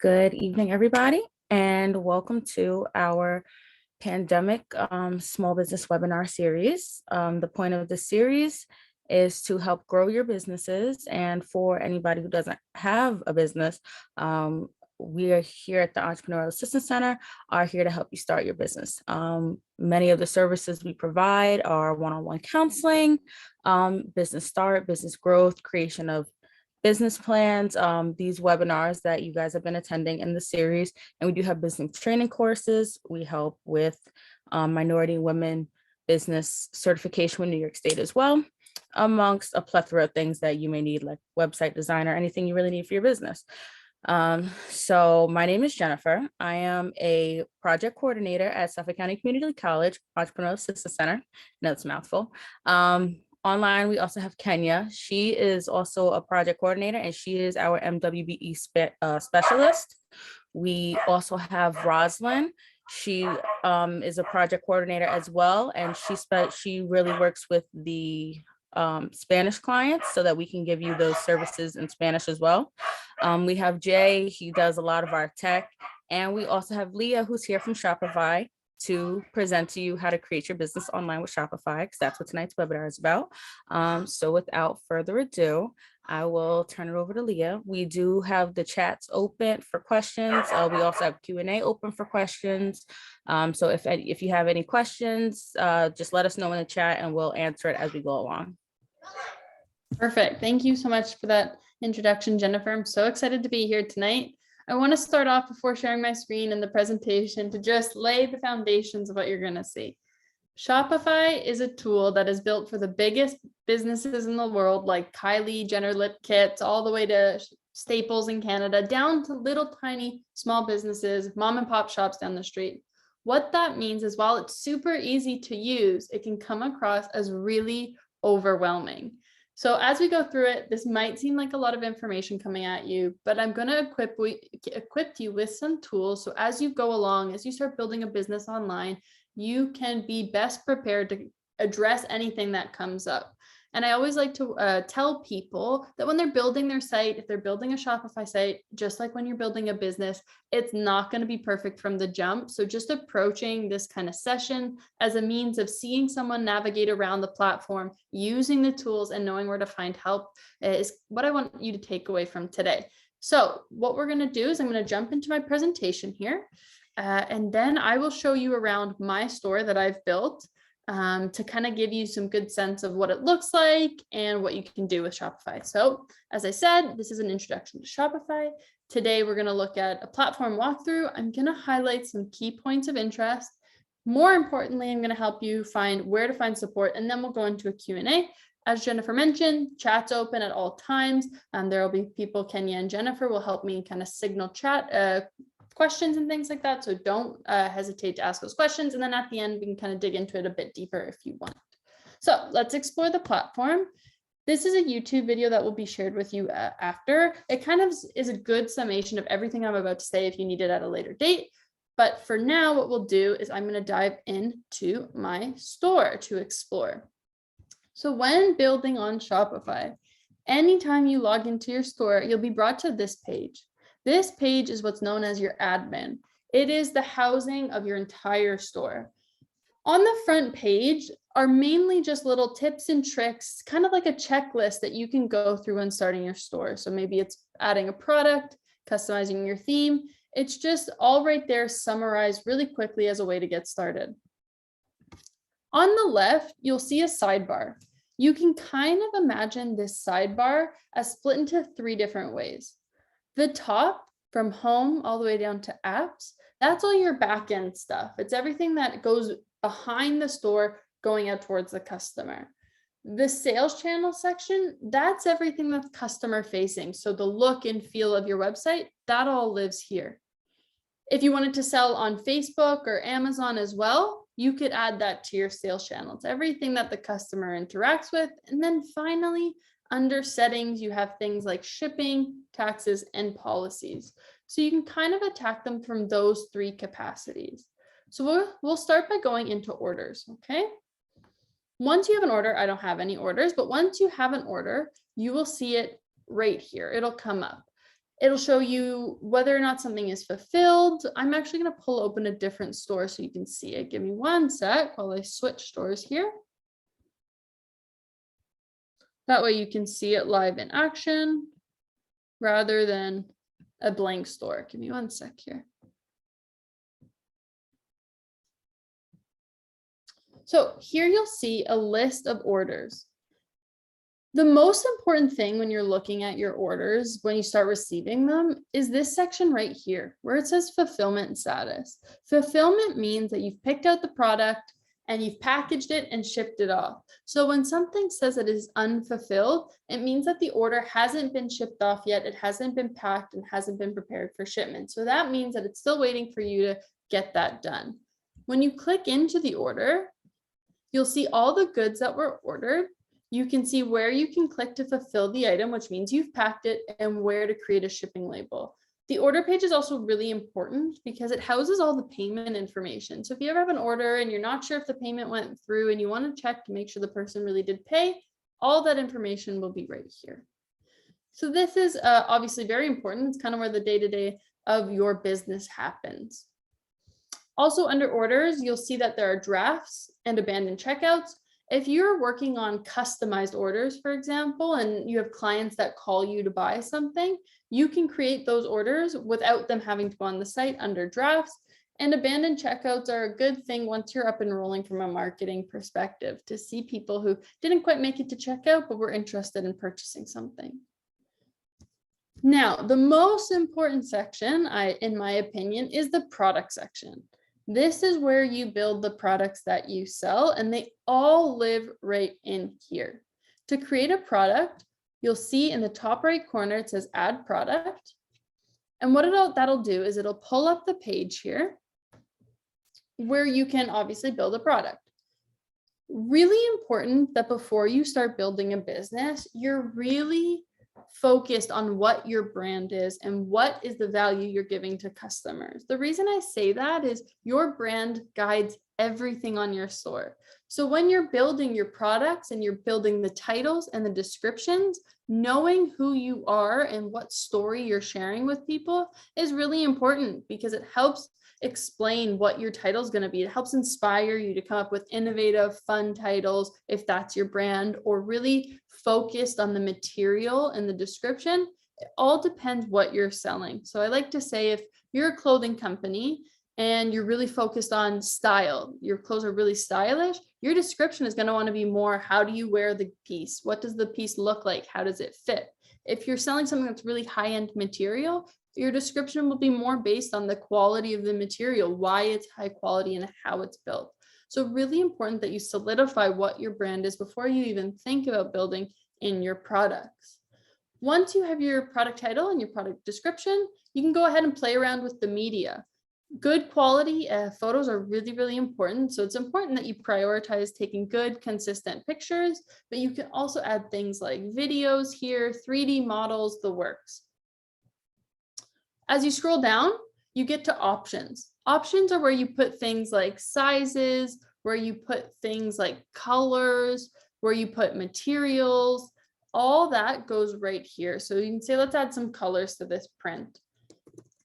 Good evening, everybody, and welcome to our pandemic small business webinar series. The point of the series is to help grow your businesses, and for anybody who doesn't have a business, we are here at the Entrepreneurial Assistance Center are here to help you start your business. Many of the services we provide are one-on-one counseling, business start, business growth, creation of business plans, these webinars that you guys have been attending in the series. And we do have business training courses. We help with minority women business certification with New York State as well, amongst a plethora of things that you may need, like website design or anything you really need for your business. So my name is Jennifer. I am a project coordinator at Suffolk County Community College Entrepreneurial Assistance Center. No, it's a mouthful. Online, we also have Kenya. She is also a project coordinator, and she is our MWBE specialist. We also have Roslyn. She is a project coordinator as well, and she really works with the Spanish clients so that we can give you those services in Spanish as well. We have Jay. He does a lot of our tech, and we also have Leah, who's here from Shopify, to present to you how to create your business online with Shopify, because that's what tonight's webinar is about. So without further ado, I will turn it over to Leah. We do have the chats open for questions. We also have Q&A open for questions. So if you have any questions, just let us know in the chat and we'll answer it as we go along. Perfect. Thank you so much for that introduction, Jennifer. I'm so excited to be here tonight. I want to start off before sharing my screen and the presentation to just lay the foundations of what you're going to see. Shopify is a tool that is built for the biggest businesses in the world, like Kylie Jenner lip kits, all the way to Staples in Canada, down to little tiny small businesses, mom and pop shops down the street. What that means is while it's super easy to use, it can come across as really overwhelming. So as we go through it, this might seem like a lot of information coming at you, but I'm going to equip you with some tools. So as you go along, as you start building a business online, you can be best prepared to address anything that comes up. And I always like to tell people that when they're building their site, if they're building a Shopify site, just like when you're building a business, it's not going to be perfect from the jump. So just approaching this kind of session as a means of seeing someone navigate around the platform, using the tools and knowing where to find help is what I want you to take away from today. So what we're going to do is I'm going to jump into my presentation here, and then I will show you around my store that I've built. To kind of give you some good sense of what it looks like and what you can do with Shopify. So as I said, this is an introduction to Shopify. Today, we're going to look at a platform walkthrough. I'm going to highlight some key points of interest. More importantly, I'm going to help you find where to find support, and then we'll go into a Q&A. As Jennifer mentioned, chat's open at all times. There will be people, Kenya and Jennifer will help me kind of signal chat questions and things like that. So don't hesitate to ask those questions. And then at the end, we can kind of dig into it a bit deeper if you want. So let's explore the platform. This is a YouTube video that will be shared with you after. It kind of is a good summation of everything I'm about to say if you need it at a later date. But for now, what we'll do is I'm going to dive into my store to explore. So when building on Shopify, anytime you log into your store, you'll be brought to this page. This page is what's known as your admin. It is the housing of your entire store. On the front page are mainly just little tips and tricks, kind of like a checklist that you can go through when starting your store. So maybe it's adding a product, customizing your theme. It's just all right there summarized really quickly as a way to get started. On the left, you'll see a sidebar. You can kind of imagine this sidebar as split into 3 different ways. The top, from home all the way down to apps, that's all your back-end stuff. It's everything that goes behind the store going out towards the customer. The sales channel section, that's everything that's customer facing. So the look and feel of your website, that all lives here. If you wanted to sell on Facebook or Amazon as well, you could add that to your sales channel. It's everything that the customer interacts with. And then finally, under settings, you have things like shipping, taxes, and policies. So you can kind of attack them from those 3 capacities. So we'll start by going into orders, okay? Once you have an order, I don't have any orders, but once you have an order, you will see it right here. It'll come up. It'll show you whether or not something is fulfilled. I'm actually going to pull open a different store so you can see it. Give me one sec while I switch stores here. That way you can see it live in action rather than a blank store. Give me one sec here. So here you'll see a list of orders. The most important thing when you're looking at your orders, when you start receiving them, is this section right here where it says fulfillment status. Fulfillment means that you've picked out the product and you've packaged it and shipped it off. So when something says it is unfulfilled, it means that the order hasn't been shipped off yet, it hasn't been packed and hasn't been prepared for shipment. So that means that it's still waiting for you to get that done. When you click into the order, you'll see all the goods that were ordered. You can see where you can click to fulfill the item, which means you've packed it, and where to create a shipping label. The order page is also really important because it houses all the payment information. So if you ever have an order and you're not sure if the payment went through and you want to check to make sure the person really did pay, all that information will be right here. So this is obviously very important. It's kind of where the day-to-day of your business happens. Also under orders, you'll see that there are drafts and abandoned checkouts. If you're working on customized orders, for example, and you have clients that call you to buy something, you can create those orders without them having to go on the site under drafts. And abandoned checkouts are a good thing once you're up and rolling from a marketing perspective to see people who didn't quite make it to checkout, but were interested in purchasing something. Now, the most important section, in my opinion, is the product section. This is where you build the products that you sell, and they all live right in here. To create a product, you'll see in the top right corner, it says add product. And what that'll do is it'll pull up the page here where you can obviously build a product. Really important that before you start building a business, you're really focused on what your brand is and what is the value you're giving to customers. The reason I say that is your brand guides everything on your store. So when you're building your products and you're building the titles and the descriptions, knowing who you are and what story you're sharing with people is really important because it helps explain what your title is going to be. It helps inspire you to come up with innovative, fun titles if that's your brand, or really focused on the material and the description. It all depends what you're selling. So I like to say if you're a clothing company and you're really focused on style, your clothes are really stylish, your description is going to want to be more, how do you wear the piece? What does the piece look like? How does it fit? If you're selling something that's really high-end material, your description will be more based on the quality of the material, why it's high quality and how it's built. So really important that you solidify what your brand is before you even think about building in your products. Once you have your product title and your product description, you can go ahead and play around with the media. Good quality photos are really, really important. So it's important that you prioritize taking good, consistent pictures, but you can also add things like videos here, 3D models, the works. As you scroll down, you get to options. Options are where you put things like sizes, where you put things like colors, where you put materials. All that goes right here. So you can say, let's add some colors to this print.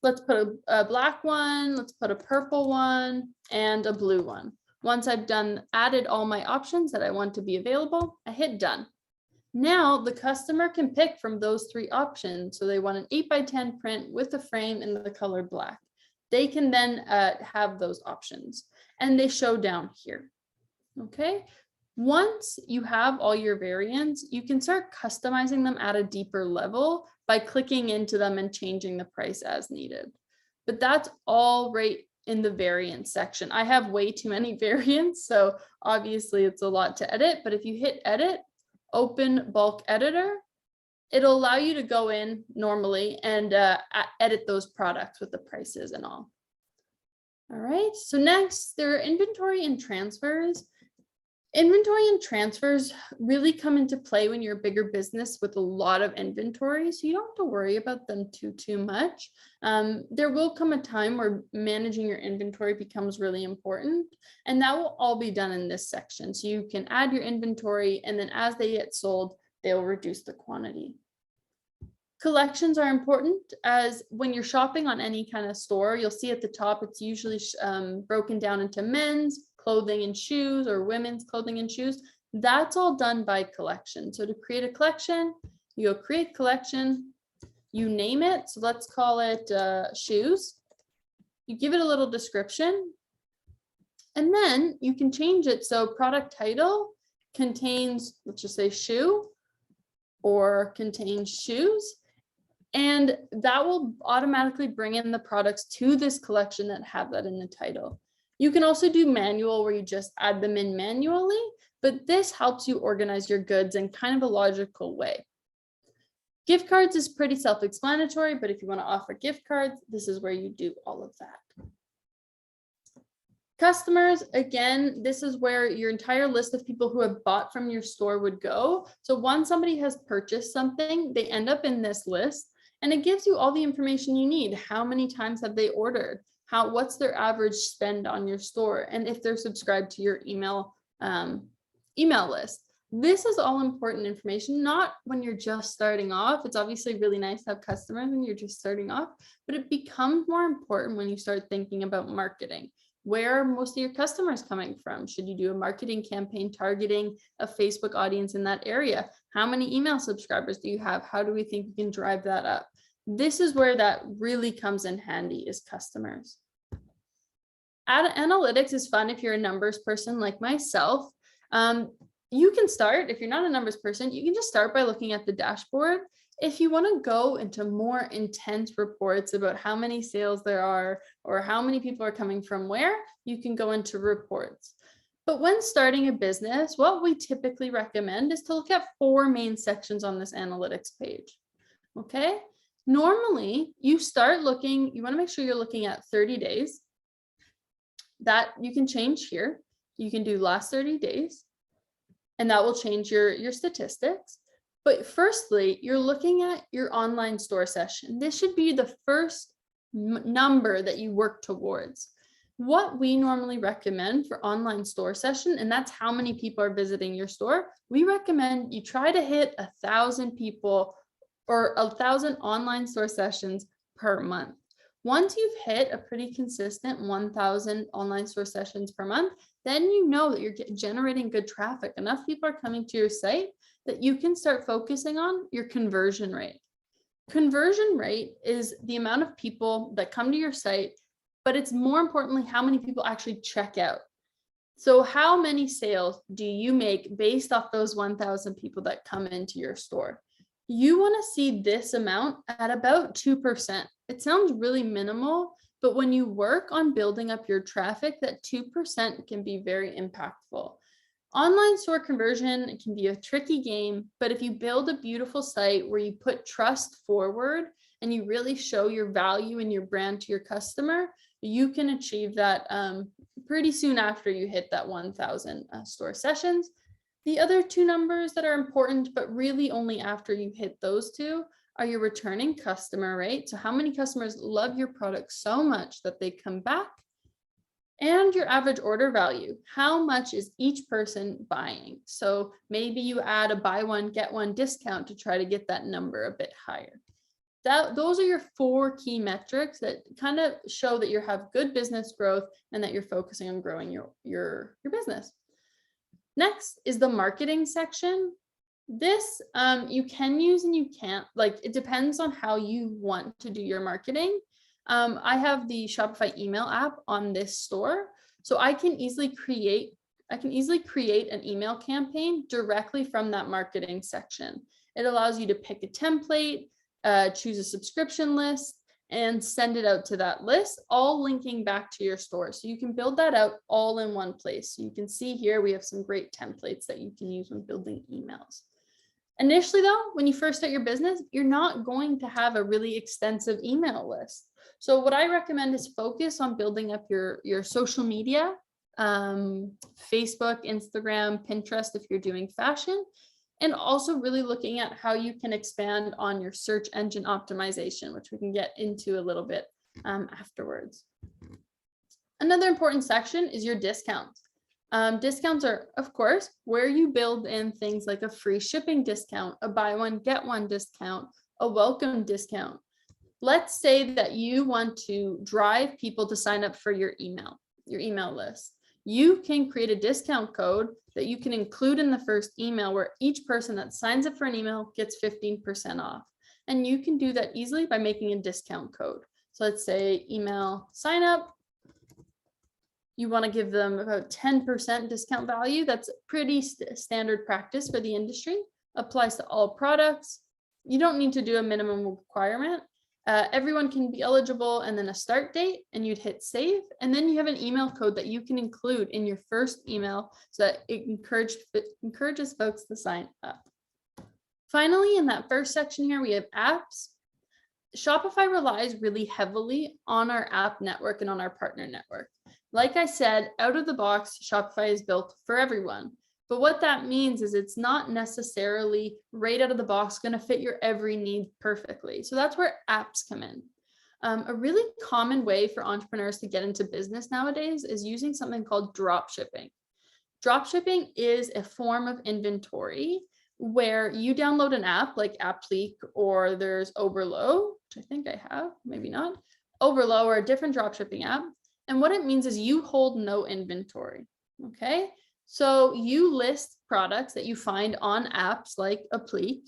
Let's put a black one, let's put a purple one, and a blue one. Once I've added all my options that I want to be available, I hit done. Now the customer can pick from those three options. So they want an 8x10 print with a frame in the color black. They can then have those options and they show down here. Okay. Once you have all your variants, you can start customizing them at a deeper level by clicking into them and changing the price as needed. But that's all right in the variant section. I have way too many variants, so obviously it's a lot to edit, but if you hit edit, open bulk editor, it'll allow you to go in normally and edit those products with the prices and all. All right, so next there are inventory and transfers. Inventory and transfers really come into play when you're a bigger business with a lot of inventory, so you don't have to worry about them too much. There will come a time where managing your inventory becomes really important, and that will all be done in this section. So you can add your inventory, and then as they get sold, they'll reduce the quantity. Collections are important, as when you're shopping on any kind of store, you'll see at the top, it's usually broken down into men's clothing and shoes or women's clothing and shoes. That's all done by collection. So to create a collection, you go create collection, you name it. So let's call it shoes. You give it a little description, and then you can change it. So product title contains, let's just say shoe, or contains shoes. And that will automatically bring in the products to this collection that have that in the title. You can also do manual, where you just add them in manually, but this helps you organize your goods in kind of a logical way. Gift cards is pretty self-explanatory, but if you want to offer gift cards, this is where you do all of that. Customers, again, this is where your entire list of people who have bought from your store would go. So once somebody has purchased something, they end up in this list, and it gives you all the information you need. How many times have they ordered? What's their average spend on your store? And if they're subscribed to your email list. This is all important information, not when you're just starting off. It's obviously really nice to have customers when you're just starting off, but it becomes more important when you start thinking about marketing. Where are most of your customers coming from? Should you do a marketing campaign targeting a Facebook audience in that area? How many email subscribers do you have? How do we think we can drive that up? This is where that really comes in handy, is customers. Analytics is fun if you're a numbers person like myself. You can start, if you're not a numbers person, you can just start by looking at the dashboard. If you want to go into more intense reports about how many sales there are or how many people are coming from where, you can go into reports. But when starting a business, what we typically recommend is to look at 4 main sections on this analytics page. Okay. Normally, you start looking, you want to make sure you're looking at 30 days. That you can change here. You can do last 30 days, and that will change your statistics. But firstly, you're looking at your online store session. This should be the first number that you work towards. What we normally recommend for online store session, and that's how many people are visiting your store, we recommend you try to hit 1,000 people or 1,000 online store sessions per month. Once you've hit a pretty consistent 1,000 online store sessions per month, then you know that you're generating good traffic. Enough people are coming to your site that you can start focusing on your conversion rate. Conversion rate is the amount of people that come to your site, but it's more importantly how many people actually check out. So how many sales do you make based off those 1,000 people that come into your store? You want to see this amount at about 2%. It sounds really minimal, but when you work on building up your traffic, that 2% can be very impactful. Online store conversion can be a tricky game, but if you build a beautiful site where you put trust forward and you really show your value and your brand to your customer, you can achieve that pretty soon after you hit that 1,000 store sessions. The other 2 numbers that are important, but really only after you hit those 2, are your returning customer rate. So how many customers love your product so much that they come back, and your average order value. How much is each person buying? So maybe you add a buy one, get one discount to try to get that number a bit higher. Those are your 4 key metrics that kind of show that you have good business growth and that you're focusing on growing your business. Next is the marketing section. This you can use and you can't, like it depends on how you want to do your marketing. I have the Shopify email app on this store, so I can easily create an email campaign directly from that marketing section. It allows you to pick a template, choose a subscription list, and send it out to that list, all linking back to your store. So you can build that out all in one place. So you can see here, we have some great templates that you can use when building emails. Initially though, when you first start your business, you're not going to have a really extensive email list. So what I recommend is focus on building up your social media, Facebook, Instagram, Pinterest, if you're doing fashion, and also really looking at how you can expand on your search engine optimization, which we can get into a little bit afterwards. Another important section is your discounts. Discounts are, of course, where you build in things like a free shipping discount, a buy one, get one discount, a welcome discount. Let's say that you want to drive people to sign up for your email list. You can create a discount code that you can include in the first email where each person that signs up for an email gets 15% off. And you can do that easily by making a discount code. So let's say email sign up. You want to give them about 10% discount value. That's pretty standard practice for the industry. Applies to all products. You don't need to do a minimum requirement. Everyone can be eligible, and then a start date, and you'd hit save. And then you have an email code that you can include in your first email so that it encourages folks to sign up. Finally, in that first section here, we have apps. Shopify relies really heavily on our app network and on our partner network. Like I said, out of the box, Shopify is built for everyone. But what that means is it's not necessarily right out of the box going to fit your every need perfectly. So that's where apps come in. A really common way for entrepreneurs to get into business nowadays is using something called drop shipping. Drop shipping is a form of inventory where you download an app like Appleek, or there's Oberlo, which I think I have, maybe not, Oberlo, or a different dropshipping app. And what it means is you hold no inventory, okay? So you list products that you find on apps like Appleek,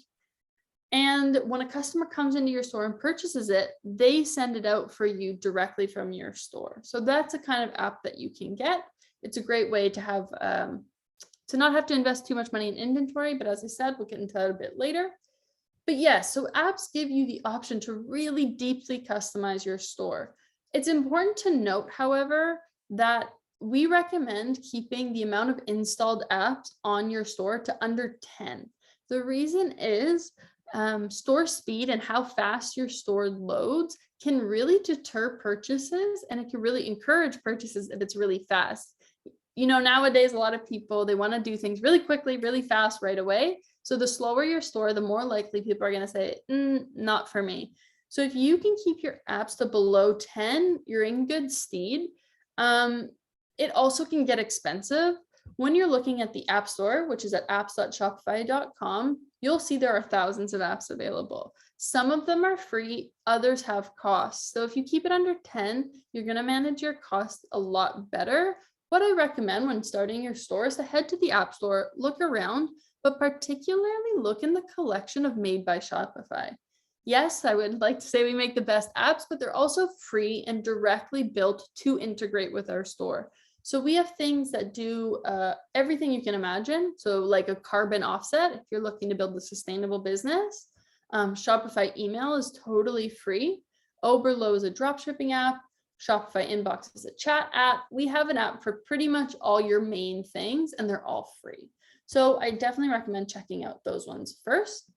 and when a customer comes into your store and purchases it, they send it out for you directly from your store. So that's a kind of app that you can get. It's a great way to have to not have to invest too much money in inventory, but as I said, we'll get into that a bit later. But yes, so apps give you the option to really deeply customize your store. It's important to note, however, that we recommend keeping the amount of installed apps on your store to under 10. The reason is store speed and how fast your store loads can really deter purchases, and it can really encourage purchases if it's really fast. You know, nowadays, a lot of people, they want to do things really quickly, really fast right away. So the slower your store, the more likely people are going to say, not for me. So if you can keep your apps to below 10, you're in good stead. It also can get expensive. When you're looking at the App Store, which is at apps.shopify.com, you'll see there are thousands of apps available. Some of them are free, others have costs. So if you keep it under 10, you're going to manage your costs a lot better. What I recommend when starting your store is to head to the App Store, look around, but particularly look in the collection of Made by Shopify. Yes, I would like to say we make the best apps, but they're also free and directly built to integrate with our store. So we have things that do everything you can imagine. So like a carbon offset, if you're looking to build a sustainable business. Shopify email is totally free. Oberlo is a dropshipping app. Shopify Inbox is a chat app. We have an app for pretty much all your main things, and they're all free. So I definitely recommend checking out those ones first.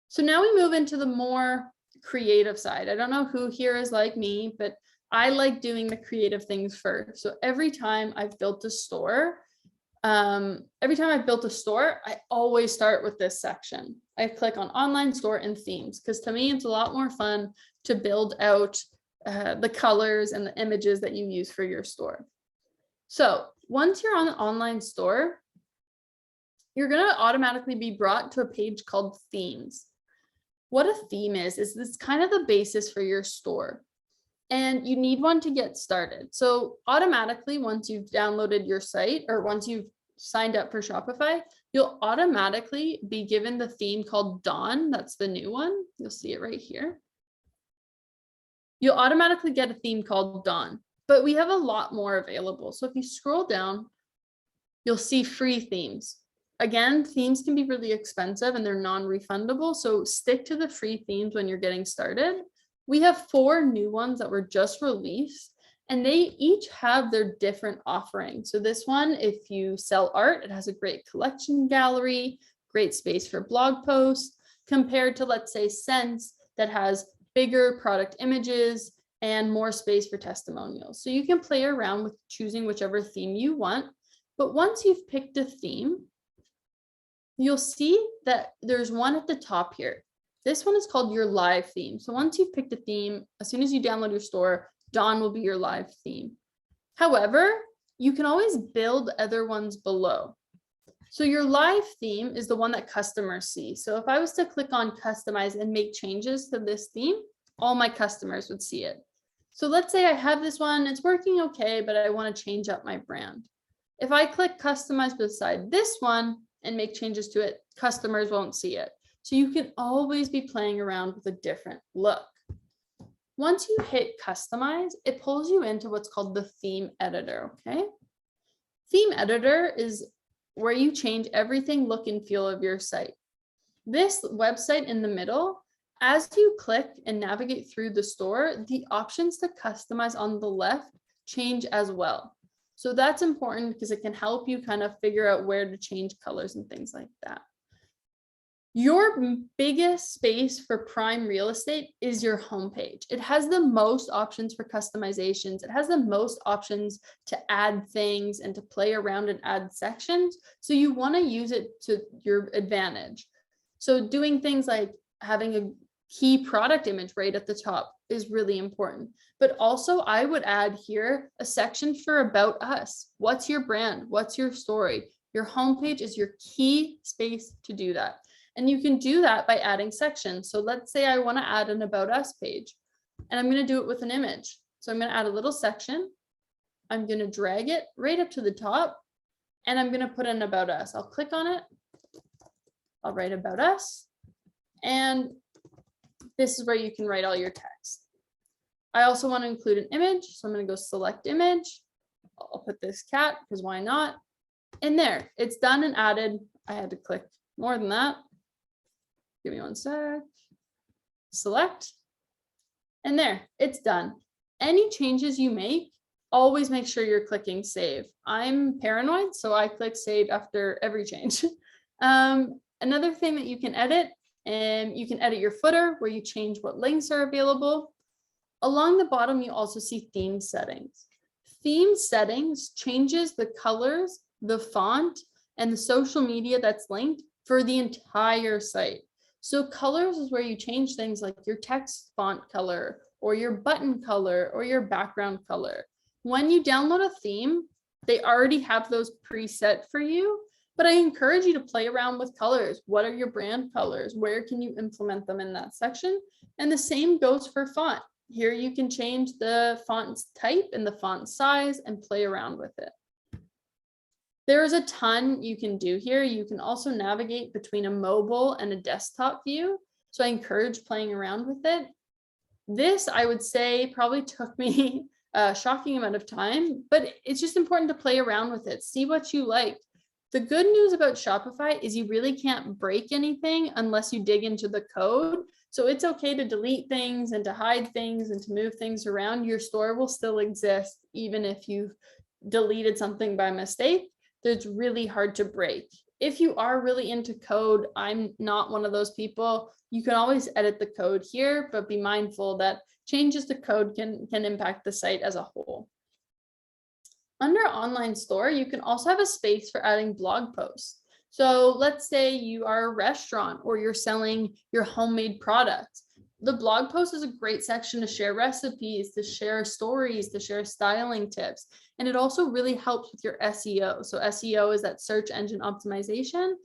So now we move into the more creative side. I don't know who here is like me, but I like doing the creative things first. So every time I've built a store, I always start with this section. I click on online store and themes, because to me, it's a lot more fun to build out the colors and the images that you use for your store. So once you're on the online store, you're going to automatically be brought to a page called themes. What a theme is this kind of the basis for your store. And you need one to get started. So automatically, once you've downloaded your site, or once you've signed up for Shopify, you'll automatically be given the theme called Dawn. That's the new one. You'll see it right here. You'll automatically get a theme called Dawn, but we have a lot more available. So if you scroll down, you'll see free themes. Again, themes can be really expensive and they're non-refundable. So stick to the free themes when you're getting started. We have 4 new ones that were just released, and they each have their different offerings. So this one, if you sell art, it has a great collection gallery, great space for blog posts, compared to, let's say, Sense, that has bigger product images and more space for testimonials. So you can play around with choosing whichever theme you want. But once you've picked a theme, you'll see that there's one at the top here. This one is called your live theme. So once you've picked a theme, as soon as you download your store, Dawn will be your live theme. However, you can always build other ones below. So your live theme is the one that customers see. So if I was to click on customize and make changes to this theme, all my customers would see it. So let's say I have this one, it's working okay, but I want to change up my brand. If I click customize beside this one and make changes to it, customers won't see it. So you can always be playing around with a different look. Once you hit customize, it pulls you into what's called the theme editor, okay? Theme editor is where you change everything look and feel of your site. This website in the middle, as you click and navigate through the store, the options to customize on the left change as well. So that's important because it can help you kind of figure out where to change colors and things like that. Your biggest space for prime real estate is your homepage. It has the most options for customizations. It has the most options to add things and to play around and add sections. So you want to use it to your advantage. So doing things like having a key product image right at the top is really important. But also I would add here a section for about us. What's your brand? What's your story? Your homepage is your key space to do that. And you can do that by adding sections. So let's say I want to add an about us page, and I'm going to do it with an image. So I'm going to add a little section. I'm going to drag it right up to the top, and I'm going to put an about us. I'll click on it. I'll write about us. And this is where you can write all your text. I also want to include an image. So I'm going to go select image. I'll put this cat because why not? And there, it's done and added. I had to click more than that. Give me one sec. Select. And there, it's done. Any changes you make, always make sure you're clicking save. I'm paranoid, so I click save after every change. Another thing that you can edit, and you can edit your footer where you change what links are available. Along the bottom, you also see theme settings. Theme settings changes the colors, the font, and the social media that's linked for the entire site. So colors is where you change things like your text font color or your button color or your background color. When you download a theme, they already have those preset for you, but I encourage you to play around with colors. What are your brand colors? Where can you implement them in that section? And the same goes for font. Here you can change the font's type and the font size and play around with it. There's a ton you can do here. You can also navigate between a mobile and a desktop view. So I encourage playing around with it. This, I would say, probably took me a shocking amount of time, but it's just important to play around with it. See what you like. The good news about Shopify is you really can't break anything unless you dig into the code. So it's okay to delete things and to hide things and to move things around. Your store will still exist even if you've deleted something by mistake. That's really hard to break. If you are really into code, I'm not one of those people. You can always edit the code here, but be mindful that changes to code can impact the site as a whole. Under online store, you can also have a space for adding blog posts. So let's say you are a restaurant or you're selling your homemade products. The blog post is a great section to share recipes, to share stories, to share styling tips. And it also really helps with your SEO. So SEO is that search engine optimization.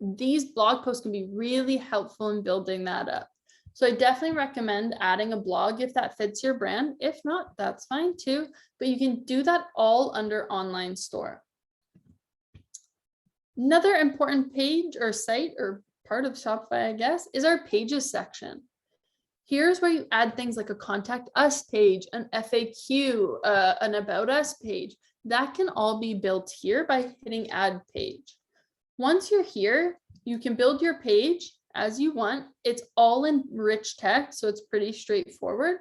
These blog posts can be really helpful in building that up. So I definitely recommend adding a blog if that fits your brand. If not, that's fine too. But you can do that all under online store. Another important page or site or part of Shopify, I guess, is our pages section. Here's where you add things like a contact us page, an FAQ, an about us page. That can all be built here by hitting add page. Once you're here, you can build your page as you want. It's all in rich text, so it's pretty straightforward.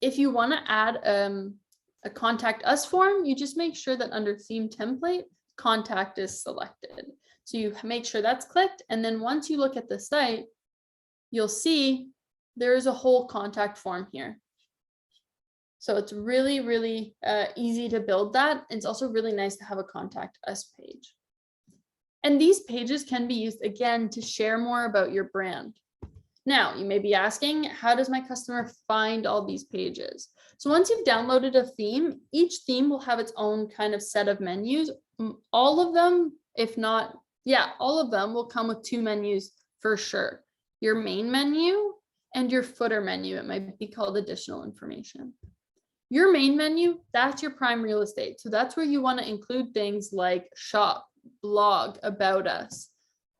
If you want to add a contact us form, you just make sure that under theme template, contact is selected. So you make sure that's clicked. And then once you look at the site, you'll see there is a whole contact form here. So it's really, really easy to build that. It's also really nice to have a contact us page. And these pages can be used again to share more about your brand. Now, you may be asking, how does my customer find all these pages? So once you've downloaded a theme, each theme will have its own kind of set of menus. All of them, if not Yeah, all of them will come with 2 menus for sure. Your main menu and your footer menu. It might be called additional information. Your main menu, that's your prime real estate. So that's where you want to include things like shop, blog, about us.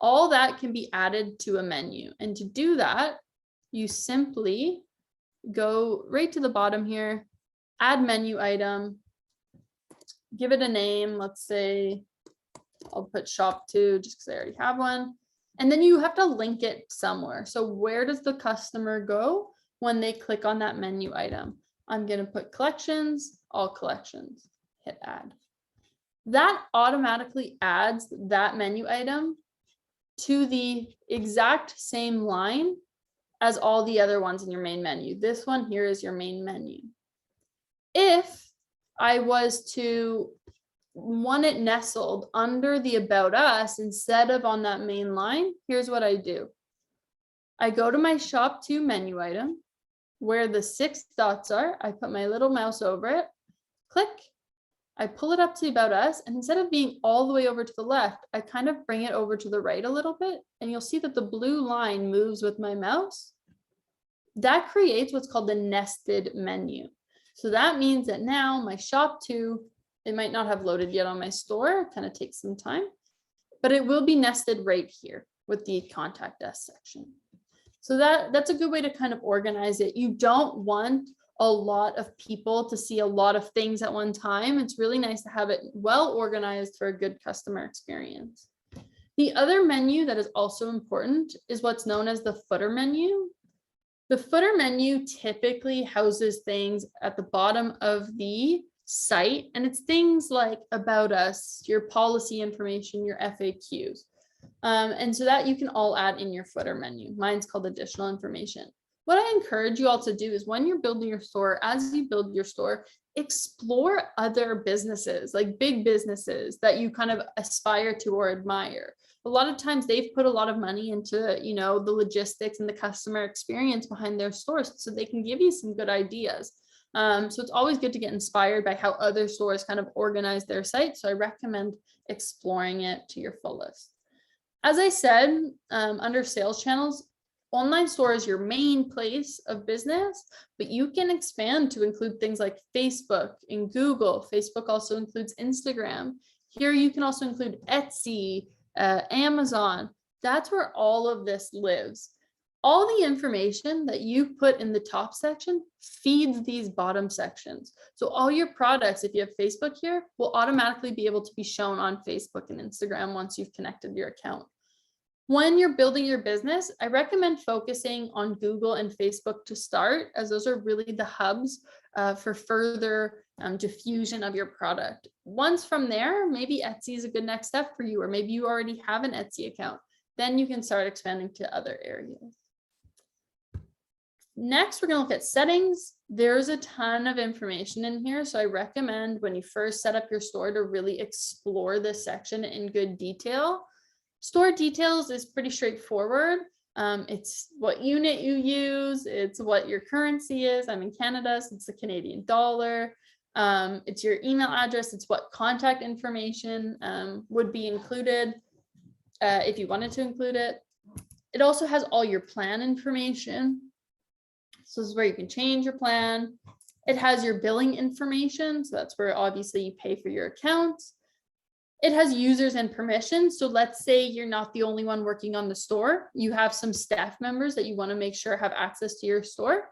All that can be added to a menu. And to do that, you simply go right to the bottom here, add menu item, give it a name. Let's say I'll put shop 2 just because I already have one. And then you have to link it somewhere. So where does the customer go when they click on that menu item? I'm going to put collections, all collections, hit add. That automatically adds that menu item to the exact same line as all the other ones in your main menu. This one here is your main menu. If I was to want it nestled under the about us instead of on that main line, here's what I do. I go to my shop 2 menu item where the 6 dots are. I put my little mouse over it, click, I pull it up to about us, and instead of being all the way over to the left, I kind of bring it over to the right a little bit, and you'll see that the blue line moves with my mouse. That creates what's called the nested menu. So that means that now my shop 2, it might not have loaded yet on my store, it kind of takes some time, but it will be nested right here with the contact us section. So that's a good way to kind of organize it. You don't want a lot of people to see a lot of things at one time. It's really nice to have it well organized for a good customer experience. The other menu that is also important is what's known as the footer menu. The footer menu typically houses things at the bottom of the site, and it's things like about us, your policy information, your FAQs. And so that you can all add in your footer menu. Mine's called additional information. What I encourage you all to do is when you're building your store, as you build your store, explore other businesses, like big businesses that you kind of aspire to or admire. A lot of times they've put a lot of money into, you know, the logistics and the customer experience behind their stores, so they can give you some good ideas. So it's always good to get inspired by how other stores kind of organize their site. So I recommend exploring it to your fullest. As I said, under sales channels, online store is your main place of business, but you can expand to include things like Facebook and Google. Facebook also includes Instagram. Here you can also include Etsy, Amazon. That's where all of this lives. All the information that you put in the top section feeds these bottom sections. So all your products, if you have Facebook here, will automatically be able to be shown on Facebook and Instagram once you've connected your account. When you're building your business, I recommend focusing on Google and Facebook to start, as those are really the hubs for further diffusion of your product. Once from there, maybe Etsy is a good next step for you, or maybe you already have an Etsy account. Then you can start expanding to other areas. Next, we're going to look at settings. There's a ton of information in here, so I recommend when you first set up your store to really explore this section in good detail. Store details is pretty straightforward. It's what unit you use. It's what your currency is. I'm in Canada, so it's the Canadian dollar. It's your email address. It's what contact information would be included if you wanted to include it. It also has all your plan information. So this is where you can change your plan. It has your billing information. So that's where obviously you pay for your accounts. It has users and permissions. So let's say you're not the only one working on the store. You have some staff members that you want to make sure have access to your store.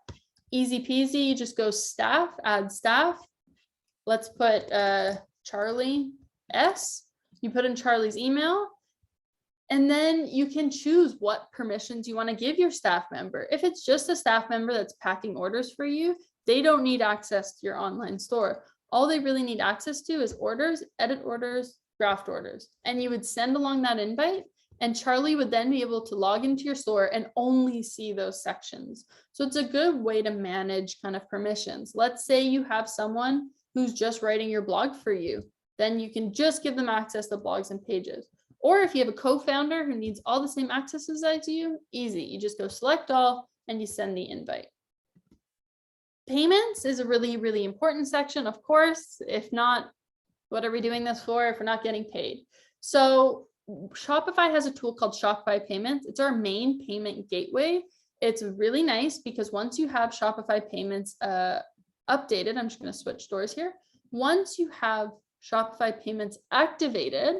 Easy peasy, you just go staff, add staff. Let's put Charlie S. You put in Charlie's email. And then you can choose what permissions you want to give your staff member. If it's just a staff member that's packing orders for you, they don't need access to your online store. All they really need access to is orders, edit orders, draft orders. And you would send along that invite, and Charlie would then be able to log into your store and only see those sections. So it's a good way to manage kind of permissions. Let's say you have someone who's just writing your blog for you. Then you can just give them access to blogs and pages. Or if you have a co-founder who needs all the same accesses as you, easy. You just go select all and you send the invite. Payments is a really, really important section, of course. If not, what are we doing this for if we're not getting paid? So Shopify has a tool called Shopify Payments. It's our main payment gateway. It's really nice because once you have Shopify Payments updated, I'm just going to switch stores here. Once you have Shopify Payments activated,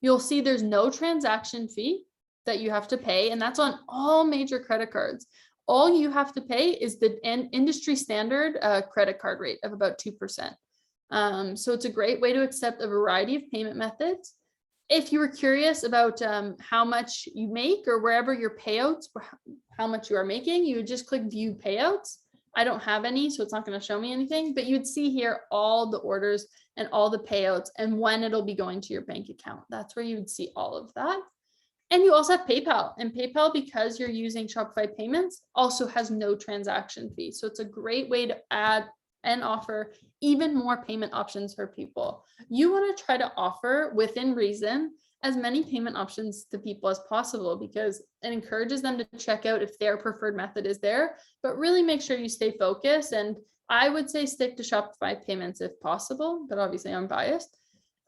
you'll see there's no transaction fee that you have to pay, and that's on all major credit cards. All you have to pay is the industry standard credit card rate of about 2%. So it's a great way to accept a variety of payment methods. If you were curious about how much you make or wherever your payouts, how much you are making, you would just click view payouts. I don't have any, so it's not going to show me anything, but you'd see here all the orders and all the payouts and when it'll be going to your bank account. That's where you would see all of that. And you also have PayPal, and PayPal, because you're using Shopify Payments, also has no transaction fee. So it's a great way to add and offer even more payment options for people. You want to try to offer within reason as many payment options to people as possible, because it encourages them to check out if their preferred method is there, but really make sure you stay focused. And I would say stick to Shopify Payments if possible, but obviously I'm biased.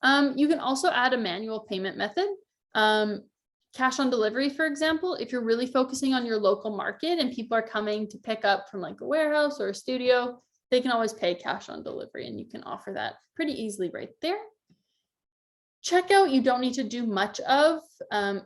You can also add a manual payment method. Cash on delivery, for example, if you're really focusing on your local market and people are coming to pick up from like a warehouse or a studio, they can always pay cash on delivery, and you can offer that pretty easily right there. Checkout, you don't need to do much of.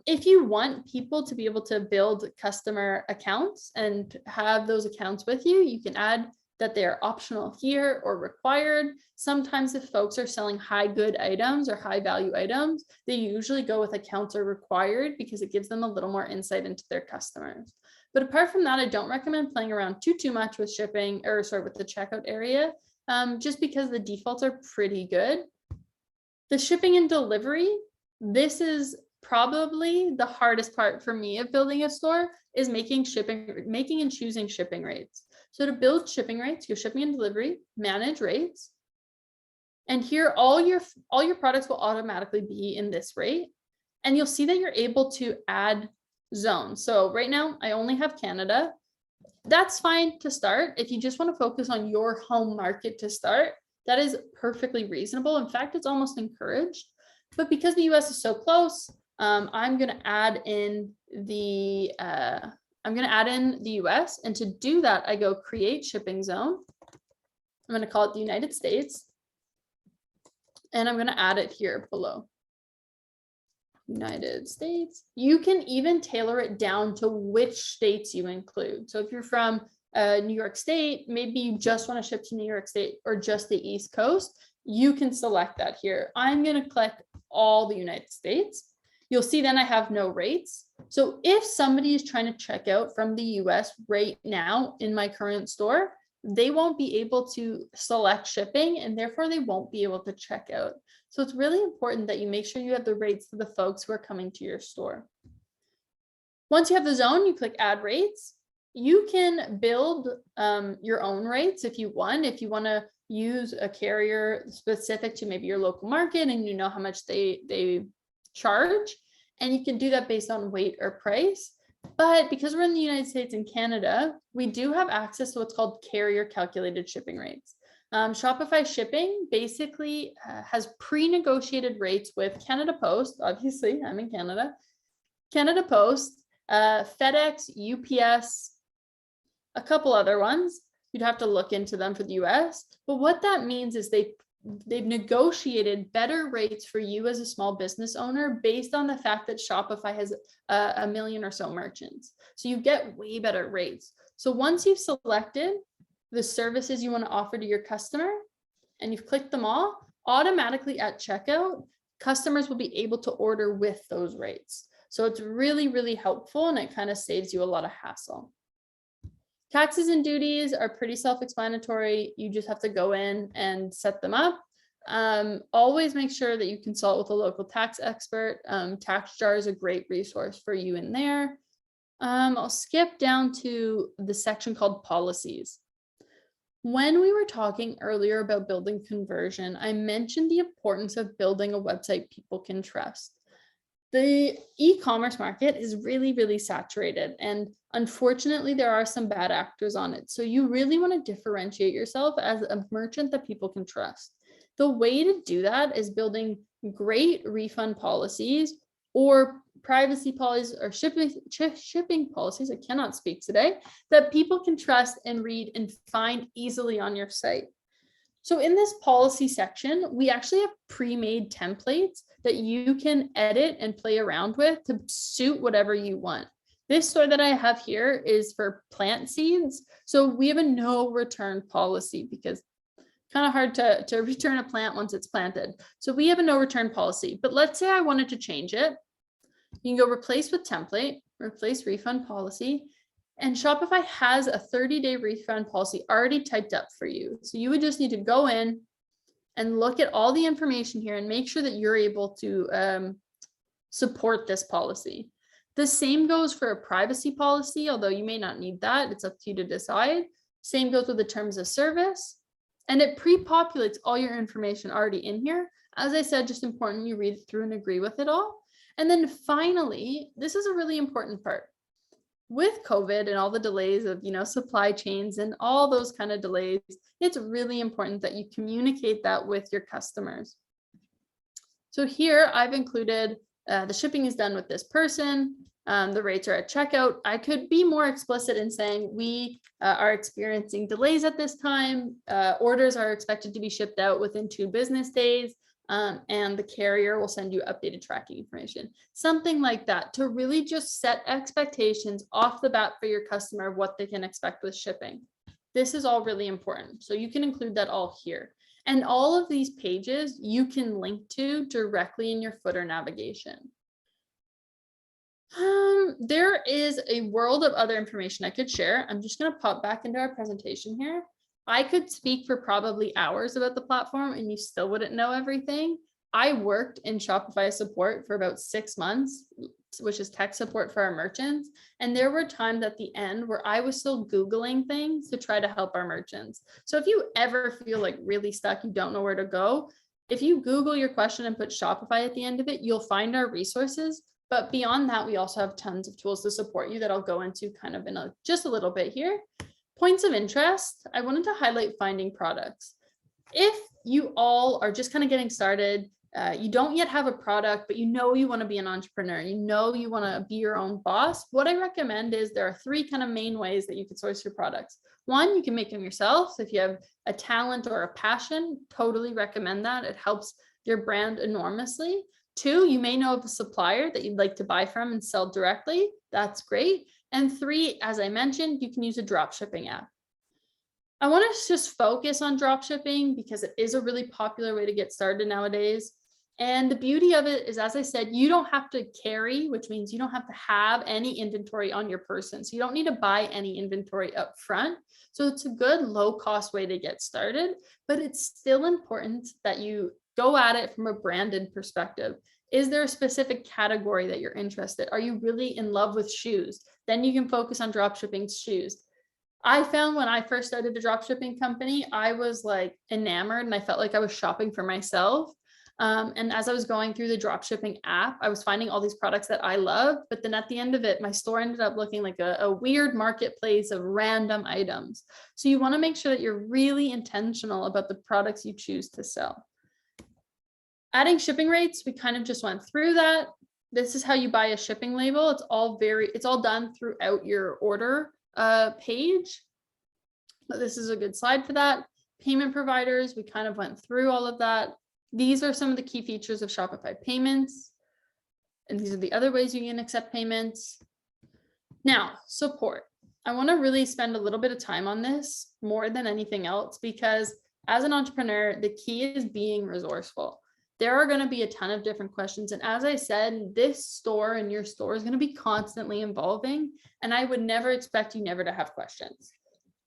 If you want people to be able to build customer accounts and have those accounts with you, you can add that they're optional here or required. Sometimes if folks are selling high good items or high value items, they usually go with accounts are required because it gives them a little more insight into their customers. But apart from that, I don't recommend playing around too much with shipping, or sorry, with the checkout area, just because the defaults are pretty good. The shipping and delivery, this is probably the hardest part for me of building a store, is making and choosing shipping rates. So to build shipping rates, go shipping and delivery, manage rates. And here all your products will automatically be in this rate. And you'll see that you're able to add zones. So right now I only have Canada. That's fine to start. If you just want to focus on your home market to start, that is perfectly reasonable. In fact, it's almost encouraged. But because the US is so close, I'm going to add in the US. And to do that, I go create shipping zone. I'm going to call it the United States. And I'm going to add it here below. United States. You can even tailor it down to which states you include. So if you're from New York State, maybe you just want to ship to New York State or just the East Coast, you can select that here. I'm going to click all the United States. You'll see then I have no rates. So if somebody is trying to check out from the US right now in my current store, they won't be able to select shipping, and therefore they won't be able to check out. So it's really important that you make sure you have the rates for the folks who are coming to your store. Once you have the zone, you click add rates. You can build your own rates if you want. If you want to use a carrier specific to maybe your local market and you know how much they charge, and you can do that based on weight or price. But because we're in the United States and Canada, we do have access to what's called carrier calculated shipping rates. Shopify Shipping basically has pre-negotiated rates with Canada Post. Obviously, I'm in Canada. Canada Post, FedEx, UPS, a couple other ones. You'd have to look into them for the US. But what that means is they've negotiated better rates for you as a small business owner based on the fact that Shopify has a million or so merchants. So you get way better rates. So once you've selected the services you want to offer to your customer and you've clicked them all, automatically at checkout, customers will be able to order with those rates. So it's really, really helpful, and it kind of saves you a lot of hassle. Taxes and duties are pretty self-explanatory. You just have to go in and set them up. Always make sure that you consult with a local tax expert. TaxJar is a great resource for you in there. I'll skip down to the section called policies. When we were talking earlier about building conversion, I mentioned the importance of building a website people can trust. The e-commerce market is really, really saturated, and unfortunately, there are some bad actors on it. So you really want to differentiate yourself as a merchant that people can trust. The way to do that is building great refund policies or privacy policies or shipping policies, I cannot speak today, that people can trust and read and find easily on your site. So in this policy section, we actually have pre-made templates that you can edit and play around with to suit whatever you want. This store that I have here is for plant seeds. So we have a no return policy because kind of hard to return a plant once it's planted. So we have a no return policy, but let's say I wanted to change it. You can go replace with template, replace refund policy, and Shopify has a 30-day refund policy already typed up for you. So you would just need to go in and look at all the information here and make sure that you're able to support this policy. The same goes for a privacy policy, although you may not need that. It's up to you to decide. Same goes with the terms of service. And it pre-populates all your information already in here. As I said, just important you read it through and agree with it all. And then finally, this is a really important part. With COVID and all the delays of, supply chains and all those kind of delays, it's really important that you communicate that with your customers. So here I've included the shipping is done with this person. The rates are at checkout. I could be more explicit in saying we are experiencing delays at this time. Orders are expected to be shipped out within 2 business days. And the carrier will send you updated tracking information, something like that, to really just set expectations off the bat for your customer of what they can expect with shipping. This is all really important. So you can include that all here. And all of these pages you can link to directly in your footer navigation. There is a world of other information I could share. I'm just going to pop back into our presentation here. I could speak for probably hours about the platform and you still wouldn't know everything. I worked in Shopify Support for about 6 months, which is tech support for our merchants. And there were times at the end where I was still Googling things to try to help our merchants. So if you ever feel like really stuck, you don't know where to go, if you Google your question and put Shopify at the end of it, you'll find our resources. But beyond that, we also have tons of tools to support you that I'll go into kind of in just a little bit here. Points of interest, I wanted to highlight finding products. If you all are just kind of getting started, you don't yet have a product, but you want to be an entrepreneur, you want to be your own boss, what I recommend is there are 3 kind of main ways that you can source your products. 1, you can make them yourself. So if you have a talent or a passion, totally recommend that. It helps your brand enormously. 2, you may know of a supplier that you'd like to buy from and sell directly. That's great. And 3, as I mentioned, you can use a drop shipping app. I want to just focus on drop shipping because it is a really popular way to get started nowadays. And the beauty of it is, as I said, you don't have to carry, which means you don't have to have any inventory on your person. So you don't need to buy any inventory up front. So it's a good low cost way to get started, but it's still important that you go at it from a branded perspective. Is there a specific category that you're interested? Are you really in love with shoes? Then you can focus on drop shipping shoes. I found when I first started a drop shipping company, I was like enamored and I felt like I was shopping for myself. And as I was going through the drop shipping app, I was finding all these products that I loved. But then at the end of it, my store ended up looking like a weird marketplace of random items. So you want to make sure that you're really intentional about the products you choose to sell. Adding shipping rates, we kind of just went through that. This is how you buy a shipping label. It's all done throughout your order page. But this is a good slide for that. Payment providers, we kind of went through all of that. These are some of the key features of Shopify payments. And these are the other ways you can accept payments. Now, support. I want to really spend a little bit of time on this more than anything else, because as an entrepreneur, the key is being resourceful. There are going to be a ton of different questions. And as I said, this store and your store is going to be constantly evolving. And I would never expect you never to have questions.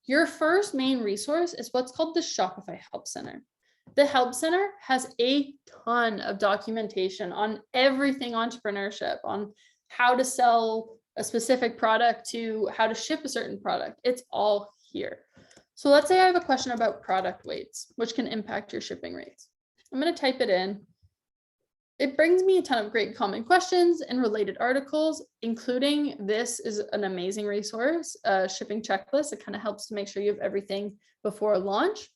Your first main resource is what's called the Shopify Help Center. The Help Center has a ton of documentation on everything entrepreneurship, on how to sell a specific product to how to ship a certain product. It's all here. So let's say I have a question about product weights, which can impact your shipping rates. I'm going to type it in. It brings me a ton of great common questions and related articles, including this is an amazing resource, a shipping checklist. It kind of helps to make sure you have everything before launch.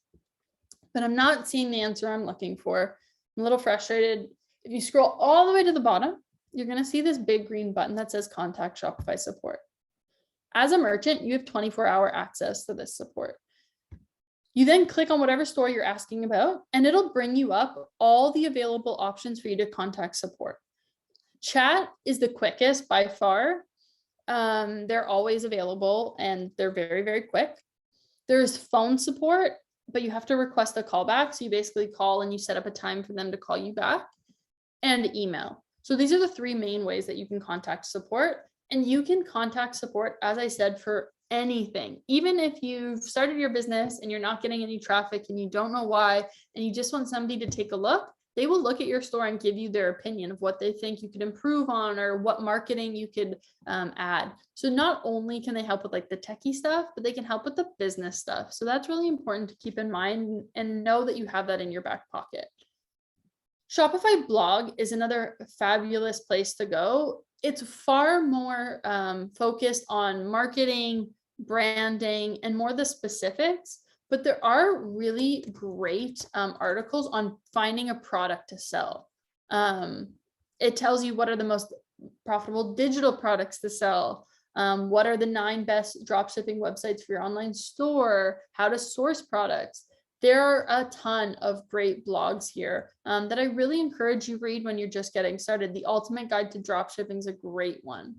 But I'm not seeing the answer I'm looking for. I'm a little frustrated. If you scroll all the way to the bottom, you're going to see this big green button that says Contact Shopify Support. As a merchant, you have 24-hour access to this support. You then click on whatever store you're asking about, and it'll bring you up all the available options for you to contact support. Chat is the quickest by far. They're always available and they're very, very quick. There's phone support, but you have to request a callback. So you basically call and you set up a time for them to call you back, and email. So these are the three main ways that you can contact support. And you can contact support, as I said, for anything. Even if you've started your business and you're not getting any traffic and you don't know why, and you just want somebody to take a look, they will look at your store and give you their opinion of what they think you could improve on or what marketing you could add. So not only can they help with like the techie stuff, but they can help with the business stuff. So that's really important to keep in mind and know that you have that in your back pocket. Shopify blog is another fabulous place to go. It's far more focused on marketing, branding, and more the specifics, but there are really great articles on finding a product to sell. It tells you what are the most profitable digital products to sell, what are the 9 best dropshipping websites for your online store, how to source products. There are a ton of great blogs here that I really encourage you read when you're just getting started. The Ultimate Guide to Dropshipping is a great one.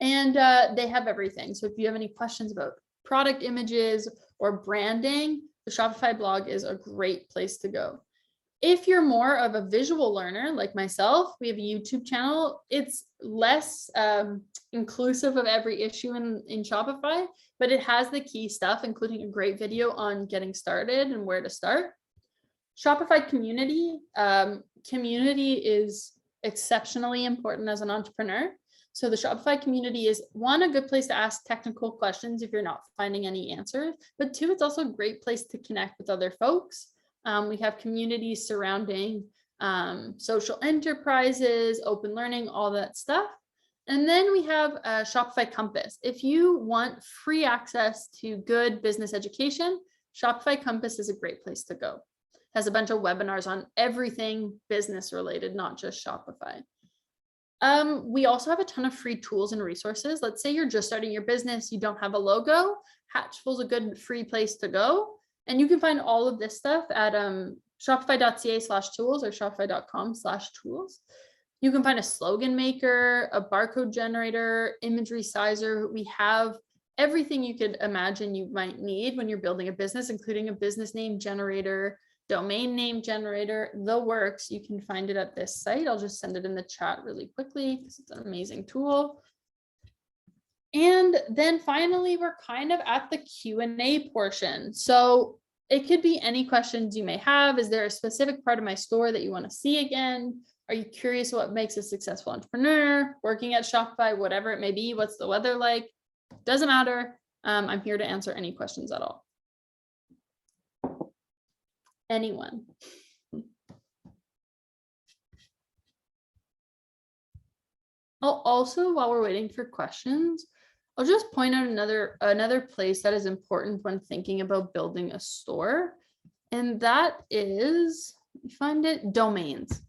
And they have everything. So if you have any questions about product images or branding, the Shopify blog is a great place to go. If you're more of a visual learner like myself, we have a YouTube channel. It's less inclusive of every issue in Shopify, but it has the key stuff, including a great video on getting started and where to start. Shopify community. Community is exceptionally important as an entrepreneur. So the Shopify community is, one, a good place to ask technical questions if you're not finding any answers, but two, it's also a great place to connect with other folks. We have communities surrounding social enterprises, open learning, all that stuff. And then we have Shopify Compass. If you want free access to good business education, Shopify Compass is a great place to go. It has a bunch of webinars on everything business related, not just Shopify. We also have a ton of free tools and resources. Let's say you're just starting your business, you don't have a logo, Hatchful is a good free place to go. And you can find all of this stuff at shopify.ca/tools or shopify.com/tools. You can find a slogan maker, a barcode generator, imagery sizer. We have everything you could imagine you might need when you're building a business, including a business name generator, domain name generator, the works. You can find it at this site. I'll just send it in the chat really quickly because it's an amazing tool. And then finally, we're kind of at the Q&A portion. So it could be any questions you may have. Is there a specific part of my store that you want to see again? Are you curious what makes a successful entrepreneur, working at Shopify, whatever it may be? What's the weather like? Doesn't matter. I'm here to answer any questions at all. Anyone? I'll also, while we're waiting for questions, I'll just point out another place that is important when thinking about building a store, and that is, you find it, domains.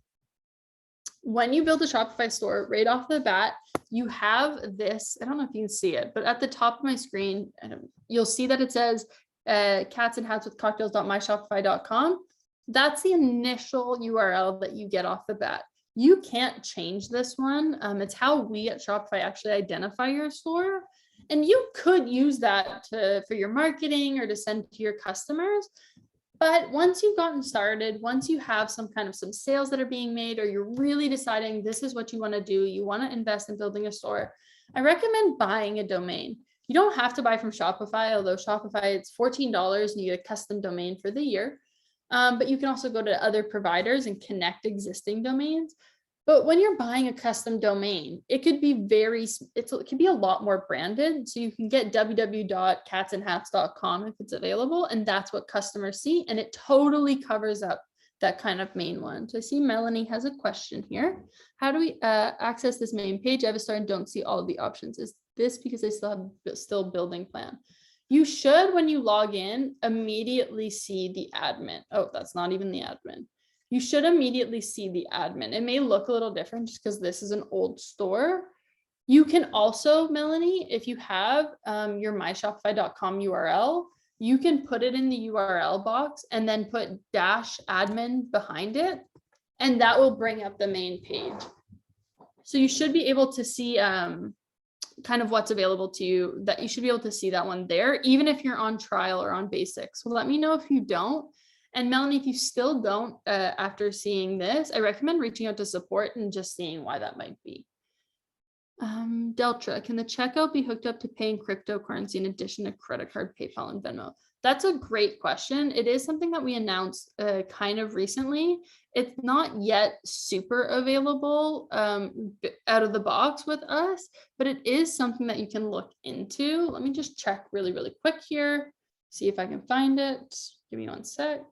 When you build a Shopify store, right off the bat, you have this, I don't know if you can see it, but at the top of my screen, you'll see that it says cats and hats with cocktails.myshopify.com. That's the initial URL that you get off the bat. You can't change this one. It's how we at Shopify actually identify your store. And you could use that for your marketing or to send to your customers. But once you've gotten started, once you have some sales that are being made, or you're really deciding this is what you want to do, you want to invest in building a store, I recommend buying a domain. You don't have to buy from Shopify, although Shopify, it's $14 and you get a custom domain for the year. But you can also go to other providers and connect existing domains. But when you're buying a custom domain, it could be it can be a lot more branded. So you can get www.catsandhats.com if it's available, and that's what customers see. And it totally covers up that kind of main one. So I see Melanie has a question here. How do we access this main page? I have a store and don't see all of the options. Is this because I still building plan? You should, when you log in, immediately see the admin. Oh, that's not even the admin. you should immediately see the admin. It may look a little different just because this is an old store. You can also, Melanie, if you have your myshopify.com URL, you can put it in the URL box and then put -admin behind it, and that will bring up the main page. So you should be able to see kind of what's available to you, that you should be able to see that one there, even if you're on trial or on basic. So let me know if you don't. And Melanie, if you still don't, after seeing this, I recommend reaching out to support and just seeing why that might be. Deltra, can the checkout be hooked up to paying cryptocurrency in addition to credit card, PayPal, and Venmo? That's a great question. It is something that we announced kind of recently. It's not yet super available out of the box with us, but it is something that you can look into. Let me just check really, really quick here, see if I can find it. Give me one sec.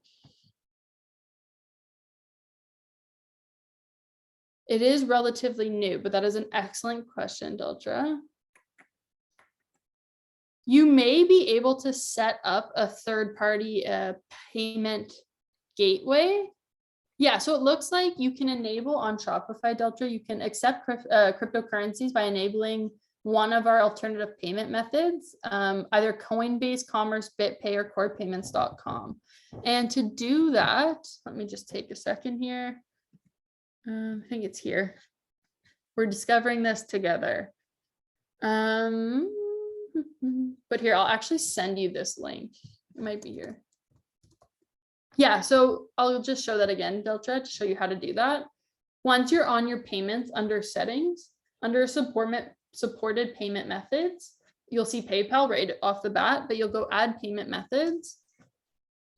It is relatively new, but that is an excellent question, Deltra. You may be able to set up a third-party payment gateway. Yeah, so it looks like you can enable on Shopify, Deltra, you can accept cryptocurrencies by enabling one of our alternative payment methods, either Coinbase, Commerce, BitPay, or CorePayments.com. And to do that, let me just take a second here. I think it's here. We're discovering this together. But here, I'll actually send you this link. It might be here. Yeah, so I'll just show that again, Deltra, to show you how to do that. Once you're on your payments under settings, under supported payment methods, you'll see PayPal right off the bat, but you'll go add payment methods.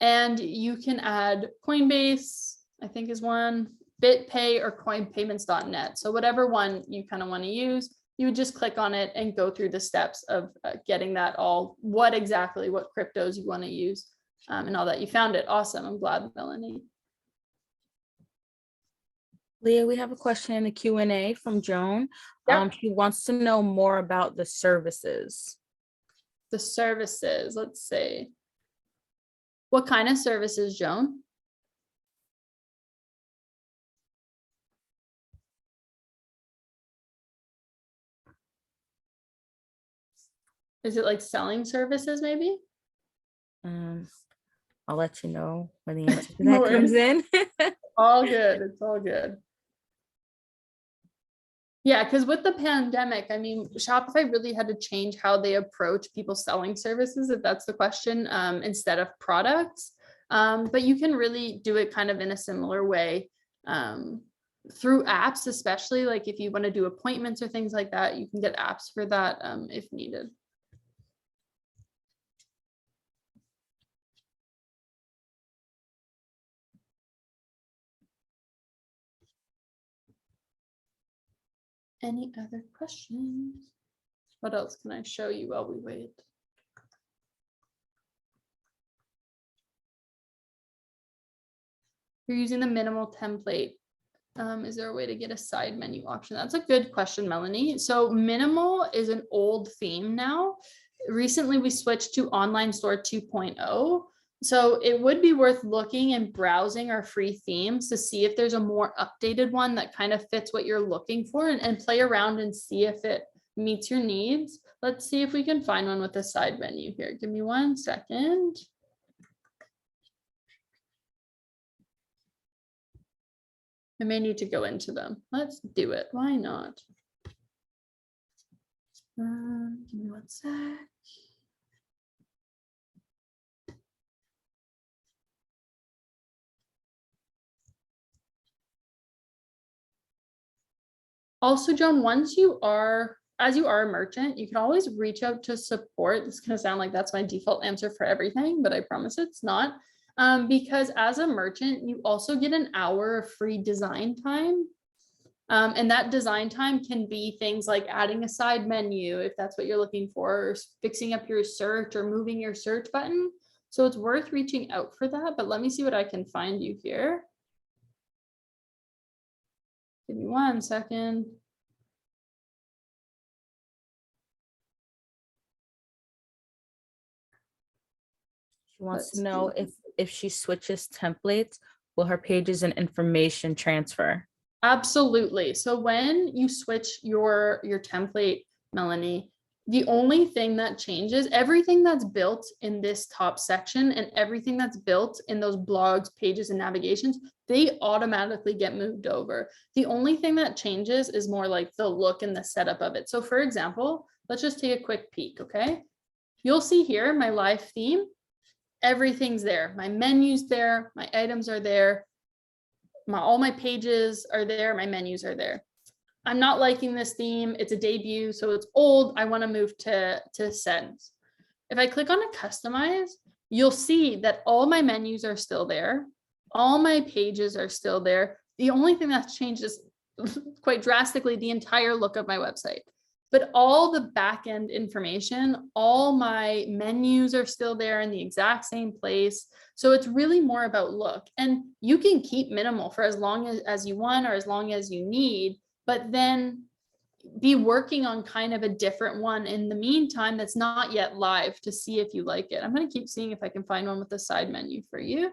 And you can add Coinbase, I think is one, BitPay, or coinpayments.net. So whatever one you kind of want to use, you would just click on it and go through the steps of getting that all, what cryptos you want to use, and all that. You found it. Awesome. I'm glad, Melanie. Leah, we have a question in the Q&A from Joan. Yep. She wants to know more about the services. The services, let's see. What kind of services, Joan? Is it like selling services, maybe? I'll let you know when the answer to that comes in. All good. It's all good. Yeah, because with the pandemic, I mean, Shopify really had to change how they approach people selling services, if that's the question, instead of products. But you can really do it kind of in a similar way through apps, especially like if you want to do appointments or things like that, you can get apps for that if needed. Any other questions? What else can I show you while we wait? You're using the minimal template. Is there a way to get a side menu option? That's a good question, Melanie. So minimal is an old theme now. Recently, we switched to Online Store 2.0. So it would be worth looking and browsing our free themes to see if there's a more updated one that kind of fits what you're looking for, and play around and see if it meets your needs. Let's see if we can find one with a side menu here. Give me 1 second. I may need to go into them. Let's do it. Why not? Give me 1 sec. Also, Joan, as you are a merchant, you can always reach out to support. This is going to sound like that's my default answer for everything, but I promise it's not. Because as a merchant, you also get an hour of free design time. And that design time can be things like adding a side menu, if that's what you're looking for, or fixing up your search or moving your search button. So it's worth reaching out for that, but let me see what I can find you here. Give me 1 second. She wants to know if she switches templates, will her pages and information transfer? Absolutely. So when you switch your template, Melanie, the only thing that changes, everything that's built in this top section and everything that's built in those blogs, pages, and navigations, they automatically get moved over. The only thing that changes is more like the look and the setup of it. So for example, let's just take a quick peek, okay? You'll see here my live theme, everything's there. My menu's there, my items are there, all my pages are there, my menus are there. I'm not liking this theme. It's a debut, so it's old. I want to move to send. If I click on a customize, you'll see that all my menus are still there. All my pages are still there. The only thing that's changed is quite drastically the entire look of my website. But all the back-end information, all my menus are still there in the exact same place. So it's really more about look. And you can keep minimal for as long as you want or as long as you need, but then be working on kind of a different one in the meantime that's not yet live to see if you like it. I'm going to keep seeing if I can find one with the side menu for you.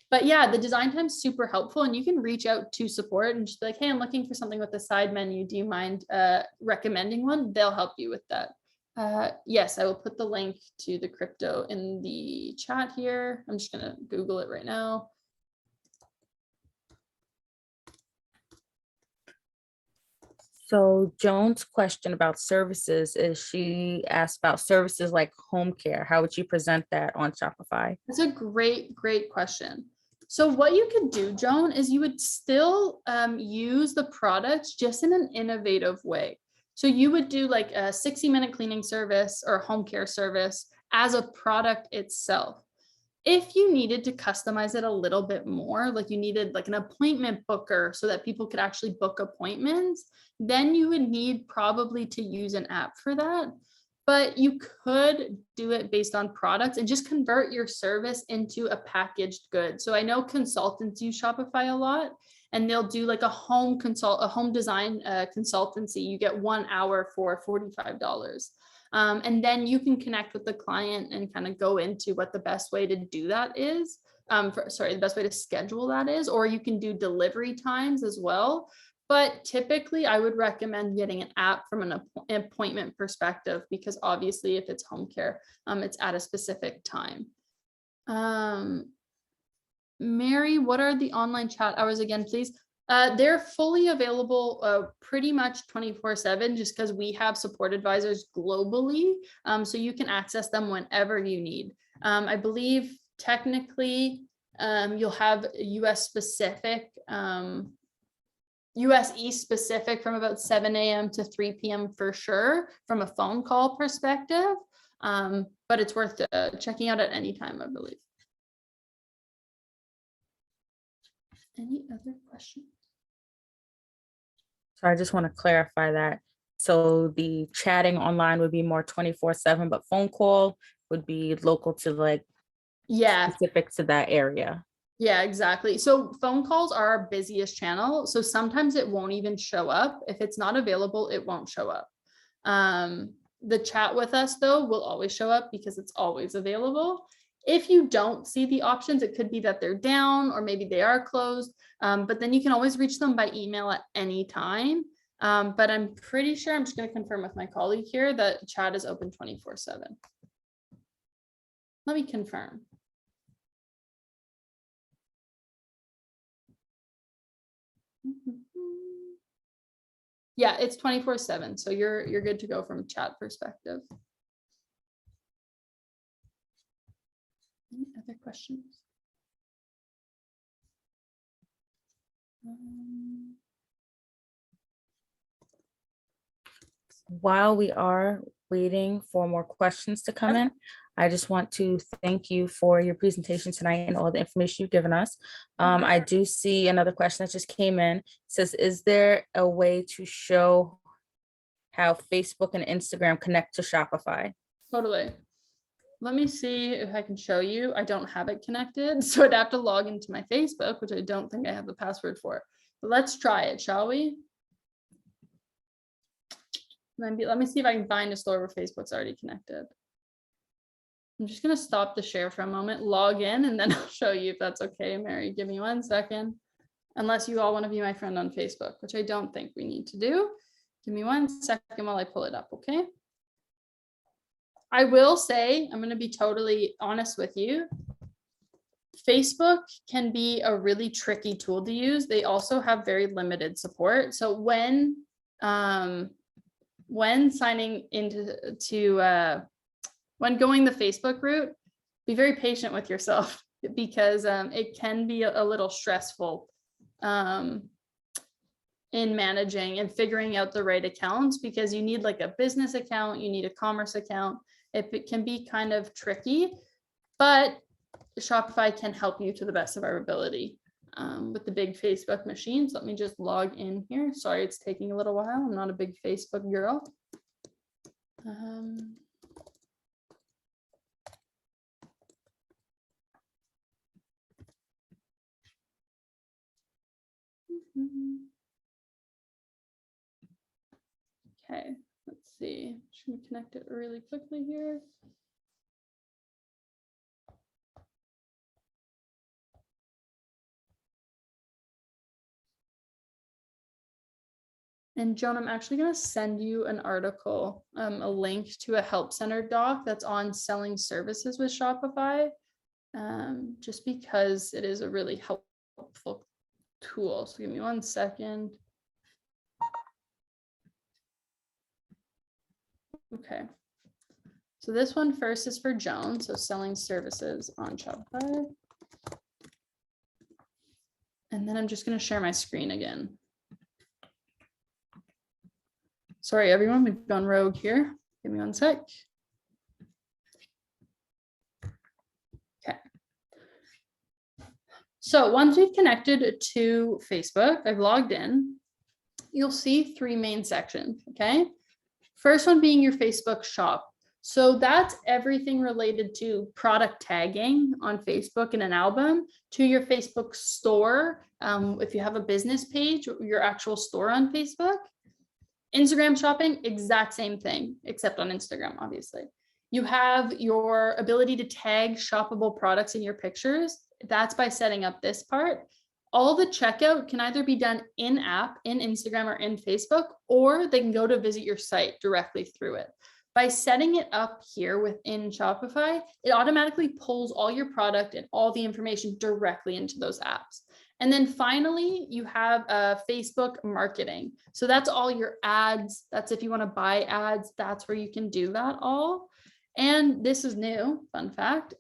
But yeah, the design time's super helpful, and you can reach out to support and just be like, hey, I'm looking for something with a side menu. Do you mind recommending one? They'll help you with that. Yes, I will put the link to the crypto in the chat here. I'm just gonna Google it right now. So Joan's question about services is she asked about services like home care. How would you present that on Shopify? That's a great question. So what you could do, Joan, is you would still use the products just in an innovative way. So you would do like a 60-minute cleaning service or home care service as a product itself. If you needed to customize it a little bit more, like you needed like an appointment booker so that people could actually book appointments, then you would need probably to use an app for that. But you could do it based on products and just convert your service into a packaged good. So I know consultants use Shopify a lot, and they'll do like a home design consultancy. You get 1 hour for $45. And then you can connect with the client and kind of go into what the best way to do that is. The best way to schedule that is, or you can do delivery times as well. But typically I would recommend getting an app from an appointment perspective, because obviously if it's home care, it's at a specific time. Mary, what are the online chat hours again, please? They're fully available pretty much 24/7, just because we have support advisors globally. So you can access them whenever you need. I believe technically you'll have US specific, US East specific from about 7 a.m. to 3 p.m. for sure from a phone call perspective. But it's worth checking out at any time, I believe. Any other questions? So I just want to clarify that. So the chatting online would be more 24/7, but phone call would be local to like specific to that area. Yeah, exactly. So phone calls are our busiest channel. So sometimes it won't even show up. If it's not available, it won't show up. The chat with us though will always show up because it's always available. If you don't see the options, it could be that they're down or maybe they are closed. But then you can always reach them by email at any time. But I'm pretty sure, I'm just going to confirm with my colleague here, that chat is open 24/7. Let me confirm. Yeah, it's 24/7. So you're good to go from a chat perspective. Any other questions? While we are waiting for more questions to come in, I just want to thank you for your presentation tonight and all the information you've given us. I do see another question that just came in. It says, is there a way to show how Facebook and Instagram connect to Shopify? Totally. Let me see if I can show you. I don't have it connected, so I'd have to log into my Facebook, which I don't think I have the password for. But let's try it, shall we? Let me see if I can find a store where Facebook's already connected. I'm just going to stop the share for a moment, log in, and then I'll show you if that's okay. Mary, give me 1 second. Unless you all want to be my friend on Facebook, which I don't think we need to do. Give me 1 second while I pull it up, okay? I will say, I'm going to be totally honest with you. Facebook can be a really tricky tool to use. They also have very limited support. So when signing into when going the Facebook route, be very patient with yourself because it can be a little stressful in managing and figuring out the right accounts, because you need like a business account, you need a commerce account. It can be kind of tricky, but Shopify can help you to the best of our ability with the big Facebook machines. Let me just log in here. Sorry, it's taking a little while. I'm not a big Facebook girl. Okay, let's see. I'm just going to connect it really quickly here. And Joan, I'm actually going to send you an article, a link to a help center doc that's on selling services with Shopify, just because it is a really helpful tool. So give me 1 second. Okay. So this one first is for Joan. So selling services on Shopify. And then I'm just going to share my screen again. Sorry, everyone, we've gone rogue here. Give me 1 sec. Okay. So once we've connected to Facebook, I've logged in, you'll see 3 main sections, okay? First one being your Facebook shop. So that's everything related to product tagging on Facebook in an album, to your Facebook store. If you have a business page, your actual store on Facebook. Instagram shopping, exact same thing, except on Instagram, obviously. You have your ability to tag shoppable products in your pictures. That's by setting up this part. All the checkout can either be done in app, in Instagram, or in Facebook, or they can go to visit your site directly through it. By setting it up here within Shopify, it automatically pulls all your product and all the information directly into those apps. And then finally, you have Facebook marketing. So that's all your ads. That's if you want to buy ads, that's where you can do that all. And this is new, fun fact.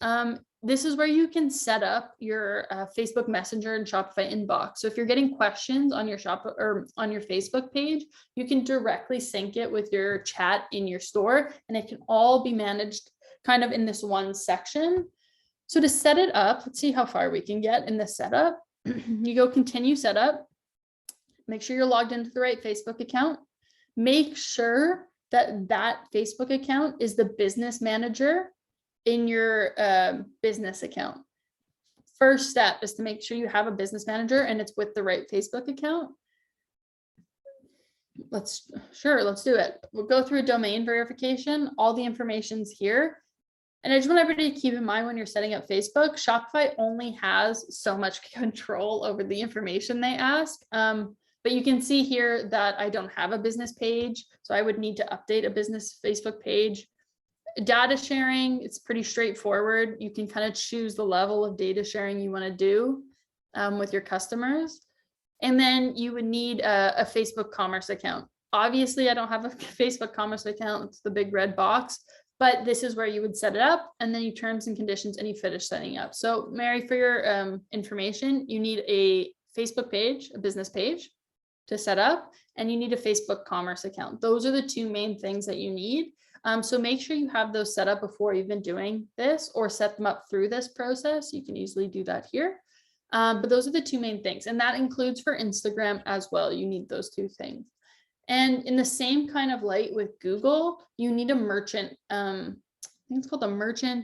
This is where you can set up your Facebook Messenger and Shopify inbox. So if you're getting questions on your on your Facebook page, you can directly sync it with your chat in your store, and it can all be managed kind of in this one section. So to set it up, let's see how far we can get in the setup. You go continue setup. Make sure you're logged into the right Facebook account. Make sure that that Facebook account is the business manager in your business account. First step is to make sure you have a business manager and it's with the right Facebook account. Let's do it. We'll go through a domain verification. All the information's here. And I just want everybody to keep in mind when you're setting up Facebook, Shopify only has so much control over the information they ask. But you can see here that I don't have a business page, so I would need to update a business Facebook page. Data sharing, it's pretty straightforward. You can kind of choose the level of data sharing you want to do with your customers. And then you would need a Facebook commerce account. Obviously, I don't have a Facebook commerce account. It's the big red box. But this is where you would set it up, and then you terms and conditions, and you finish setting up. So Mary, for your information, you need a Facebook page, a business page to set up, and you need a Facebook commerce account. Those are the 2 main things that you need. So make sure you have those set up before you've been doing this, or set them up through this process. You can easily do that here. But those are the 2 main things. And that includes for Instagram as well. You need those 2 things. And in the same kind of light with Google, you need a merchant, I think it's called a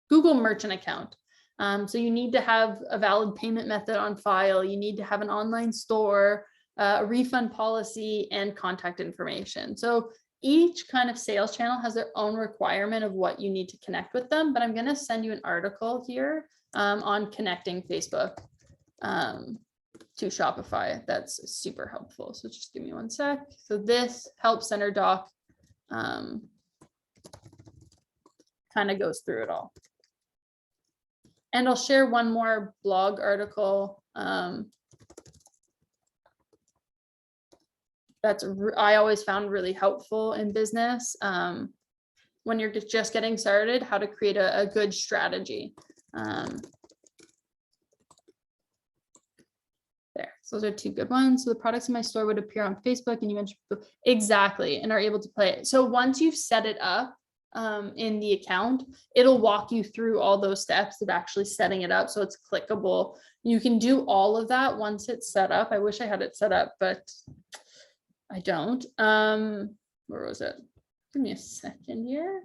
Google merchant account. So you need to have a valid payment method on file. You need to have an online store, a refund policy, and contact information. So each kind of sales channel has their own requirement of what you need to connect with them, but I'm going to send you an article here on connecting Facebook to Shopify. That's super helpful. So just give me one sec. So this help center doc kind of goes through it all. And I'll share one more blog article I always found really helpful in business when you're just getting started, how to create a good strategy. There, so those are two good ones. So the products in my store would appear on Facebook, and you mentioned exactly, and are able to play it. So once you've set it up in the account, it'll walk you through all those steps of actually setting it up so it's clickable. You can do all of that once it's set up. I wish I had it set up, but I don't. Where was it? Give me a second here.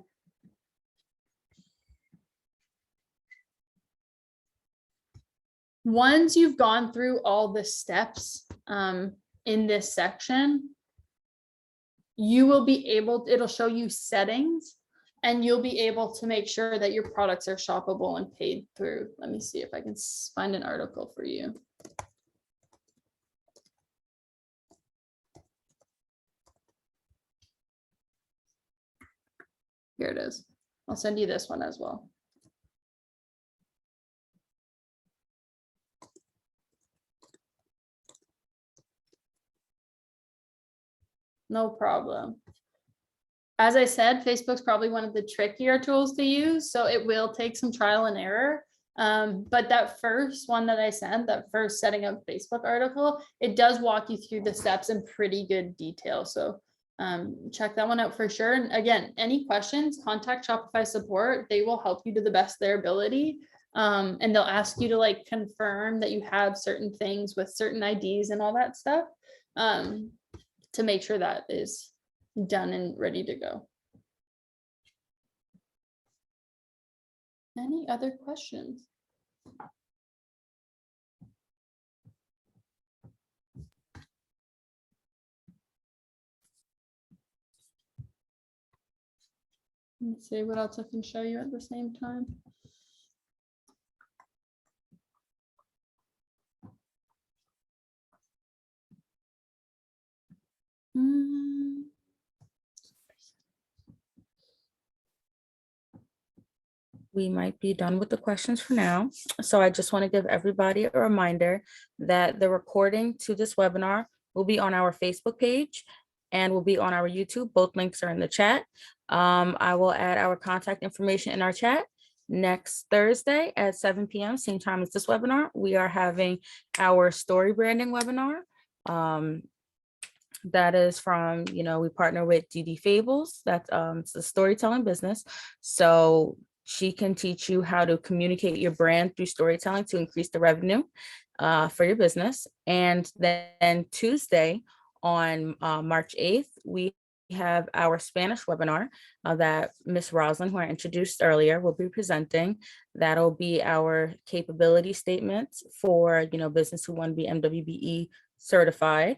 Once you've gone through all the steps in this section, you will be able, it'll show you settings, and you'll be able to make sure that your products are shoppable and paid through. Let me see if I can find an article for you. Here it is. I'll send you this one as well. No problem. As I said, Facebook's probably one of the trickier tools to use, so it will take some trial and error. But that first one that I sent, that first setting up Facebook article, it does walk you through the steps in pretty good detail. So check that one out for sure. And again, any questions, contact Shopify Support. They will help you to the best of their ability. And they'll ask you to like confirm that you have certain things with certain IDs and all that stuff to make sure that is done and ready to go. Any other questions? Let me see what else I can show you at the same time. We might be done with the questions for now. So I just want to give everybody a reminder that the recording to this webinar will be on our Facebook page and will be on our YouTube. Both links are in the chat. I will add our contact information in our chat. Next Thursday at 7 p.m., same time as this webinar, we are having our story branding webinar. That is from, we partner with Dee Fables. That's it's the storytelling business. So she can teach you how to communicate your brand through storytelling to increase the revenue for your business. And then Tuesday on March 8th, we have our Spanish webinar that Miss Roslyn, who I introduced earlier, will be presenting. That'll be our capability statements for, business who want to be MWBE certified.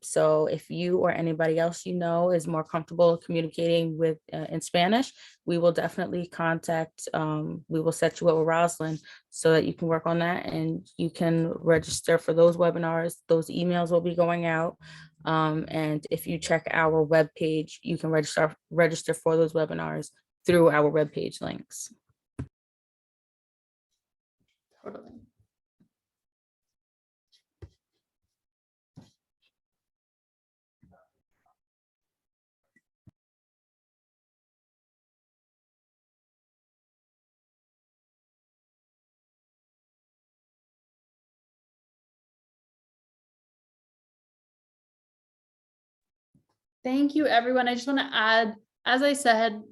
So if you or anybody else is more comfortable communicating with in Spanish, we will definitely contact, we will set you up with Roslyn so that you can work on that and you can register for those webinars. Those emails will be going out. And if you check our webpage, you can register for those webinars through our webpage links. Totally. Thank you, everyone. I just want to add, as I said,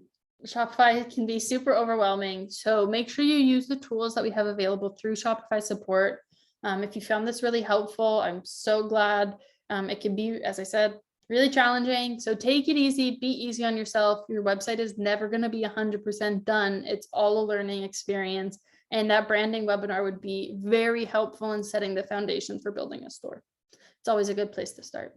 Shopify can be super overwhelming. So make sure you use the tools that we have available through Shopify Support. If you found this really helpful, I'm so glad. It can be, as I said, really challenging. So take it easy, be easy on yourself. Your website is never going to be 100% done. It's all a learning experience. And that branding webinar would be very helpful in setting the foundation for building a store. It's always a good place to start.